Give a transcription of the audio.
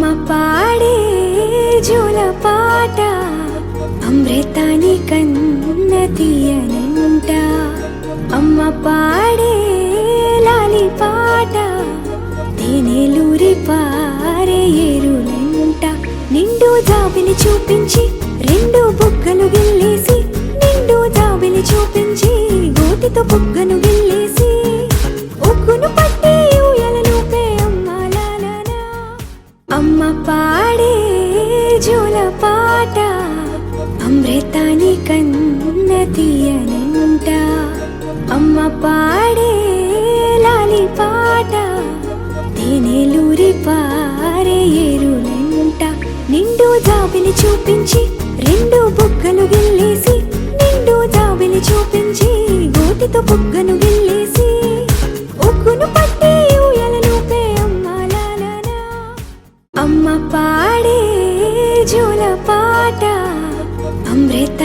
అమ్మ పాడే జోల పాట అమృతాని కన్న తీయనంట. అమ్మ పాడే లాలి పాట తేనెలూరి పారే ఏరులంట. నిండు జాబిలి చూపించి రెండు బుగ్గలు గిల్లేసి, నిండు జాబిలి చూపించి గోటితో బుగ్గను గిల్లేసి, ఉగ్గును పట్టి ఊయలను పే అమ్మ లాలనా. అమ్మ పాడే జోల పాట అమృతాని కన్న తీయనంట. అమ్మ పాడే లాలి పాట తేనెలూరి పారే ఏరులంట. నిండు జాబిలి చూపించి రెండు బుగ్గలు గిల్లేసి, నిండు జాబిలి చూపించి గోటితో బుగ్గను గిల్లేసి, ఉగ్గును పట్టి ఊయలను పే అమ్మ లాలనా. అమ్మ పాడే జోల పాట అమృత